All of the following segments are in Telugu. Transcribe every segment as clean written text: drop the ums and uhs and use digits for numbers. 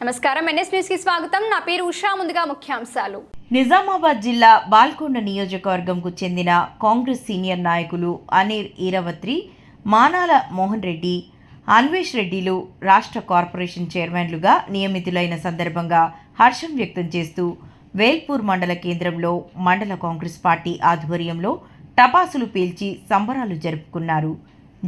నమస్కారం, ఎన్ఎస్ న్యూస్ కి స్వాగతం. నా పేరు ఉషా. ముందుగా ముఖ్యాంశాలు. నిజామాబాద్ జిల్లా బాల్కొండ నియోజకవర్గంకు చెందిన కాంగ్రెస్ సీనియర్ నాయకులు అనిల్ ఈరవత్రి, మానాల మోహన్ రెడ్డి, అన్వేష్ రెడ్డిలు రాష్ట్ర కార్పొరేషన్ చైర్మన్లుగా నియమితులైన సందర్భంగా హర్షం వ్యక్తం చేస్తూ వేల్పూర్ మండల కేంద్రంలో మండల కాంగ్రెస్ పార్టీ ఆధ్వర్యంలో టపాసులు పేల్చి సంబరాలు జరుపుకున్నారు.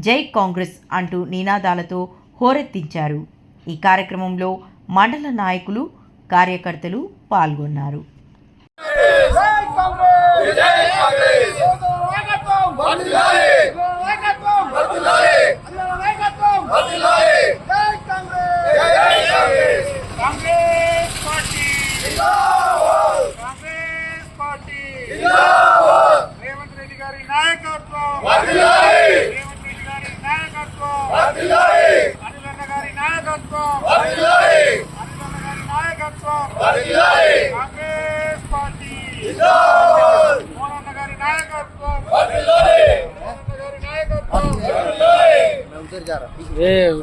జై కాంగ్రెస్ అంటూ నినాదాలతో హోరెత్తించారు. ఈ కార్యక్రమంలో మండల నాయకులు, కార్యకర్తలు పాల్గొన్నారు.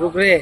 रुक रे